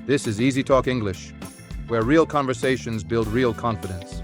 This is EasyTalk English, where real conversations build real confidence.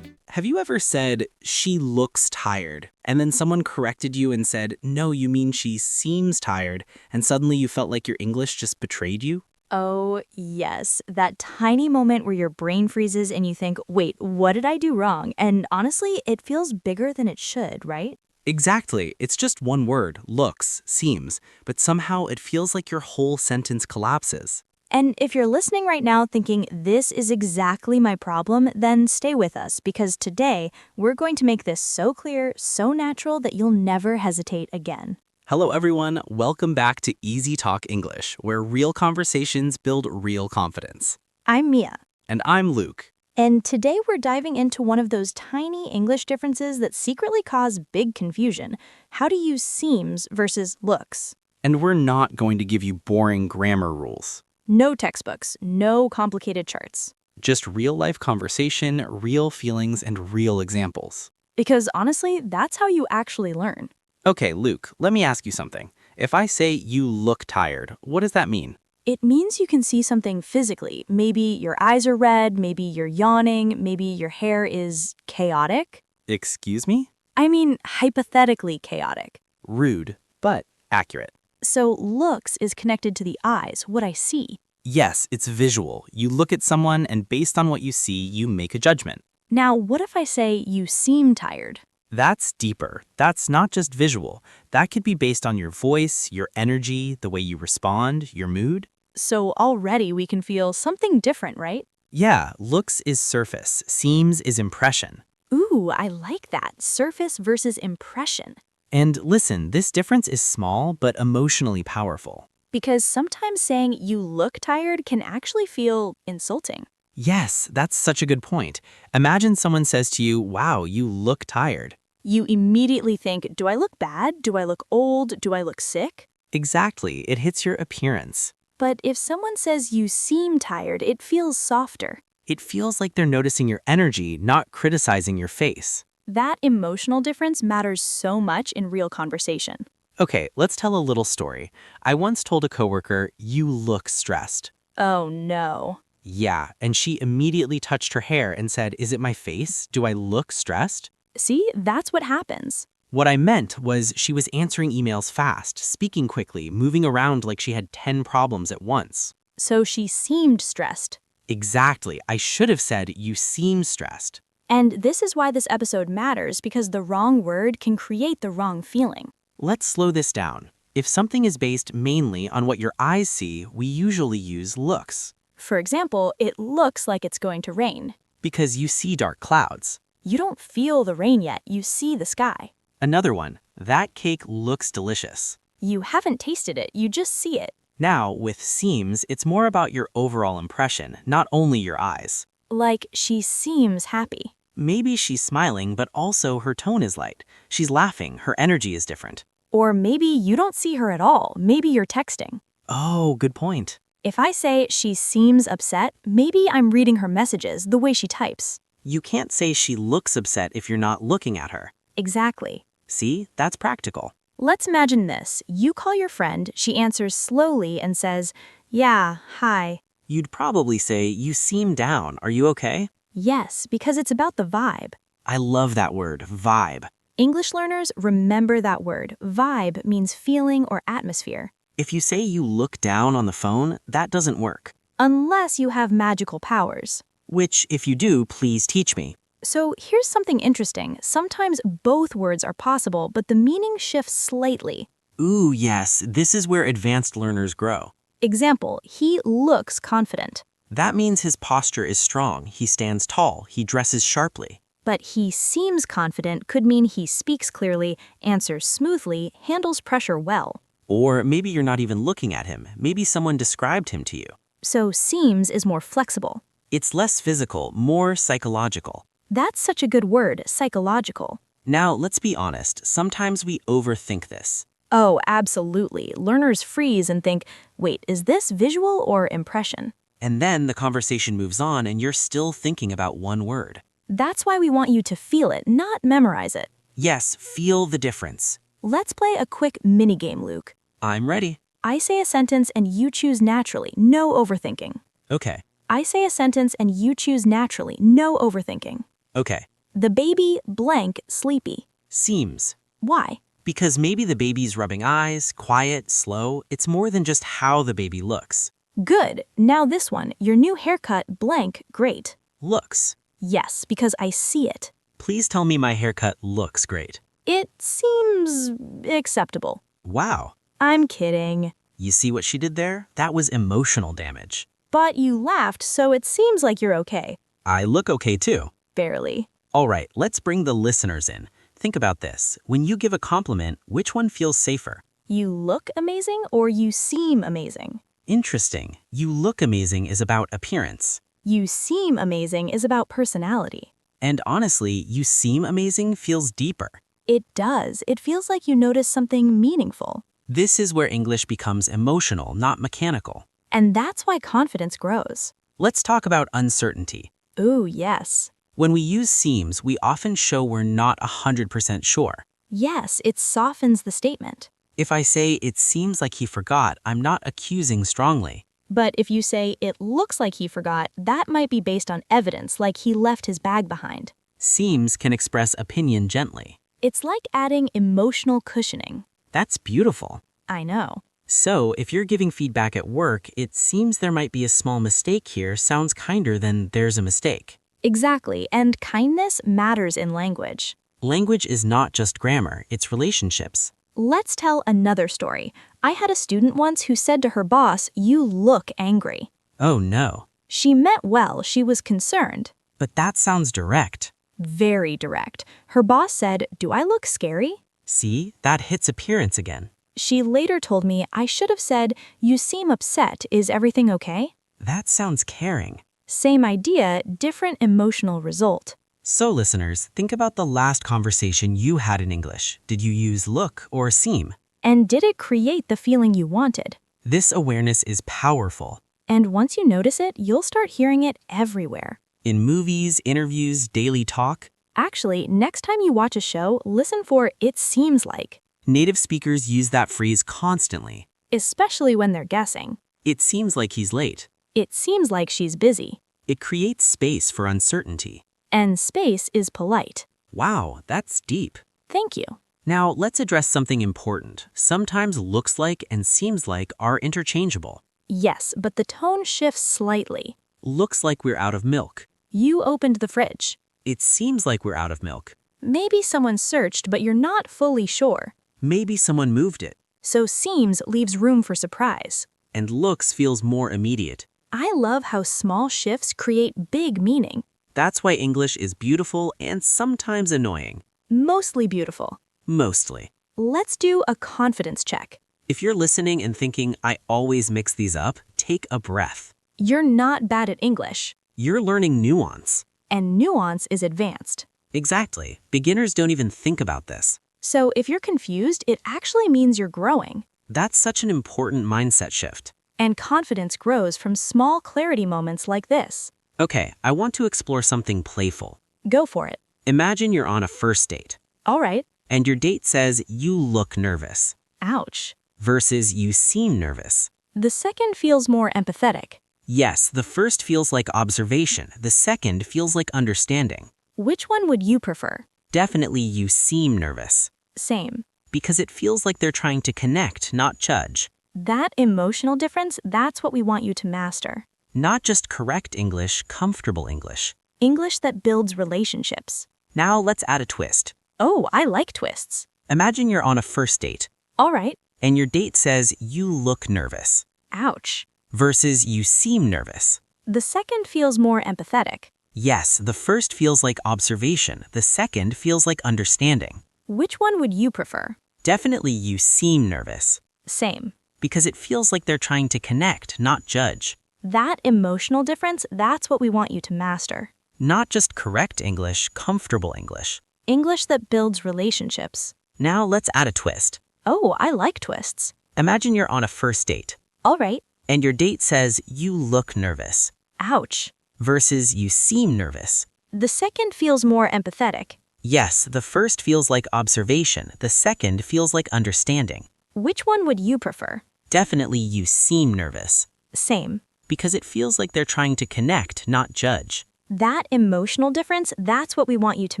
Have you ever said, "She looks tired," and then someone corrected you and said, "No, you mean she seems tired," and suddenly you felt like your English just betrayed you? Oh, yes. That tiny moment where your brain freezes and you think, wait, what did I do wrong? And honestly, it feels bigger than it should, right? Exactly. It's just one word, looks, seems, but somehow it feels like your whole sentence collapses. And if you're listening right now thinking, this is exactly my problem, then stay with us because today we're going to make this so clear, so natural that you'll never hesitate again. Hello, everyone. Welcome back to Easy Talk English, where real conversations build real confidence. I'm Mia. And I'm Luke. And today we're diving into one of those tiny English differences that secretly cause big confusion: how to use seems versus looks. And we're not going to give you boring grammar rules. No textbooks, no complicated charts. Just real-life conversation, real feelings, and real examples. Because honestly, that's how you actually learn. Okay, Luke, let me ask you something. If I say you look tired, what does that mean? It means you can see something physically. Maybe your eyes are red, maybe you're yawning, maybe your hair is chaotic. Excuse me? I mean, hypothetically chaotic. Rude, but accurate. So looks is connected to the eyes, what I see. Yes, it's visual. You look at someone, and based on what you see, you make a judgment. Now, what if I say you seem tired? That's deeper. That's not just visual. That could be based on your voice, your energy, the way you respond, your mood. So already we can feel something different, right? Yeah, looks is surface, seems is impression. Ooh, I like that. Surface versus impression. And listen, this difference is small but emotionally powerful. Because sometimes saying you look tired can actually feel insulting. Yes, that's such a good point. Imagine someone says to you, "Wow, you look tired." You immediately think, do I look bad? Do I look old? Do I look sick? Exactly, it hits your appearance. But if someone says you seem tired, it feels softer. It feels like they're noticing your energy, not criticizing your face. That emotional difference matters so much in real conversation. Okay, let's tell a little story. I once told a coworker, "You look stressed." Oh no. Yeah, and she immediately touched her hair and said, "Is it my face? Do I look stressed?" See, that's what happens. What I meant was she was answering emails fast, speaking quickly, moving around like she had 10 problems at once. So she seemed stressed. Exactly. I should have said, "You seem stressed." And this is why this episode matters, because the wrong word can create the wrong feeling. Let's slow this down. If something is based mainly on what your eyes see, we usually use looks. For example, it looks like it's going to rain. Because you see dark clouds. You don't feel the rain yet, you see the sky. Another one, that cake looks delicious. You haven't tasted it, you just see it. Now, with seems, it's more about your overall impression, not only your eyes. Like, she seems happy. Maybe she's smiling, but also her tone is light. She's laughing, her energy is different. Or maybe you don't see her at all, maybe you're texting. Oh, good point. If I say she seems upset, maybe I'm reading her messages the way she types. You can't say she looks upset if you're not looking at her. Exactly. See, that's practical. Let's imagine this. You call your friend, she answers slowly and says, "Yeah, hi." You'd probably say, "You seem down. Are you okay?" Yes, because it's about the vibe. I love that word, vibe. English learners, remember that word. Vibe means feeling or atmosphere. If you say you look down on the phone, that doesn't work. Unless you have magical powers. Which, if you do, please teach me. So here's something interesting. Sometimes both words are possible, but the meaning shifts slightly. Ooh, yes, this is where advanced learners grow. Example, he looks confident. That means his posture is strong, he stands tall, he dresses sharply. But he seems confident could mean he speaks clearly, answers smoothly, handles pressure well. Or maybe you're not even looking at him. Maybe someone described him to you. So seems is more flexible. It's less physical, more psychological. That's such a good word, psychological. Now, let's be honest. Sometimes we overthink this. Oh, absolutely. Learners freeze and think, wait, is this visual or impression? And then the conversation moves on and you're still thinking about one word. That's why we want you to feel it, not memorize it. Yes, feel the difference. Let's play a quick mini game, Luke. I'm ready. I say a sentence and you choose naturally, no overthinking. Okay. I say a sentence and you choose naturally, no overthinking. Okay. The baby blank sleepy. Seems. Why? Because maybe the baby's rubbing eyes, quiet, slow. It's more than just how the baby looks. Good. Now this one, your new haircut blank great. Looks. Yes, because I see it. Please tell me my haircut looks great. It seems acceptable. Wow. I'm kidding. You see what she did there? That was emotional damage. But you laughed, so it seems like you're okay. I look okay too. Barely. All right, let's bring the listeners in. Think about this. When you give a compliment, which one feels safer? You look amazing or you seem amazing? Interesting. You look amazing is about appearance. You seem amazing is about personality. And honestly, you seem amazing feels deeper. It does. It feels like you notice something meaningful. This is where English becomes emotional, not mechanical. And that's why confidence grows. Let's talk about uncertainty. Ooh, yes. When we use seems, we often show we're not 100% sure. Yes, it softens the statement. If I say it seems like he forgot, I'm not accusing strongly. But if you say it looks like he forgot, that might be based on evidence, like he left his bag behind. Seems can express opinion gently. It's like adding emotional cushioning. That's beautiful. I know. So, if you're giving feedback at work, it seems there might be a small mistake here sounds kinder than there's a mistake. Exactly, and kindness matters in language. Language is not just grammar, it's relationships. Let's tell another story. I had a student once who said to her boss, "You look angry." Oh no. She meant well, she was concerned. But that sounds direct. Very direct. Her boss said, "Do I look scary?" See, that hits appearance again. She later told me I should have said, "You seem upset. Is everything okay?" That sounds caring. Same idea, different emotional result. So listeners, think about the last conversation you had in English. Did you use look or seem? And did it create the feeling you wanted? This awareness is powerful. And once you notice it, you'll start hearing it everywhere. In movies, interviews, daily talk, Actually, next time you watch a show, listen for "it seems like," native speakers use that phrase constantly. especially when they're guessing. It seems like he's late. It seems like she's busy. It creates space for uncertainty. And space is polite. Wow, that's deep. Thank you. Now, let's address something important. Sometimes looks like and seems like are interchangeable. Yes, but the tone shifts slightly. Looks like we're out of milk. You opened the fridge. It seems like we're out of milk. Maybe someone searched, but you're not fully sure. Maybe someone moved it. So seems leaves room for surprise. And looks feels more immediate. I love how small shifts create big meaning. That's why English is beautiful and sometimes annoying. Mostly beautiful. Mostly. Let's do a confidence check. If you're listening and thinking, I always mix these up, take a breath. You're not bad at English. You're learning nuance. And nuance is advanced. Exactly. Beginners don't even think about this. So if you're confused, it actually means you're growing. That's such an important mindset shift. And confidence grows from small clarity moments like this. Okay, I want to explore something playful. Go for it. Imagine you're on a first date, All right. and your date says you look nervous, Ouch. versus you seem nervous. The second feels more empathetic. Yes, the first feels like observation, the second feels like understanding. Which one would you prefer? Definitely you seem nervous, Same. because it feels like they're trying to connect, not judge. That emotional difference, that's what we want you to master. Not just correct English, comfortable English. English that builds relationships. Now let's add a twist. Oh, I like twists. Imagine you're on a first date, All right. and your date says you look nervous, Ouch. versus you seem nervous. The second feels more empathetic. Yes, the first feels like observation, the second feels like understanding. Which one would you prefer? Definitely you seem nervous, Same. because it feels like they're trying to connect, not judge. That emotional difference, that's what we want you to master. Not just correct English, comfortable English. English that builds relationships. Now let's add a twist. Oh, I like twists. Imagine you're on a first date, All right. and your date says you look nervous, Ouch. versus you seem nervous. The second feels more empathetic. Yes, the first feels like observation, the second feels like understanding. Which one would you prefer? Definitely you seem nervous, Same. because it feels like they're trying to connect, not judge. That emotional difference, that's what we want you to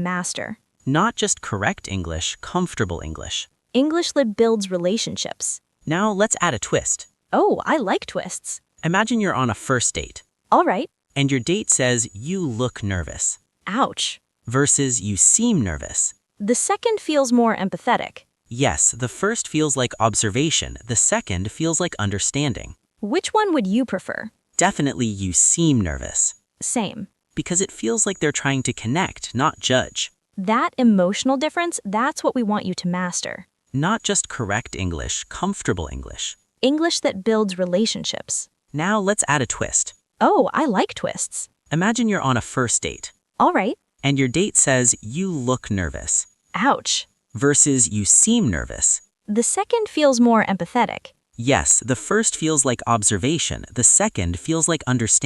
master. Not just correct English, comfortable English. English that builds relationships. Now let's add a twist. Oh, I like twists. Imagine you're on a first date, All right. and your date says you look nervous, Ouch. versus you seem nervous. The second feels more empathetic. Yes, the first feels like observation, the second feels like understanding. Which one would you prefer? Definitely you seem nervous, Same. because it feels like they're trying to connect, not judge. That emotional difference, that's what we want you to master. Not just correct English, comfortable English. English that builds relationships. Now let's add a twist. Oh, I like twists. Imagine you're on a first date, All right. and your date says you look nervous, Ouch. versus you seem nervous. The second feels more empathetic. Yes, the first feels like observation, the second feels like understanding.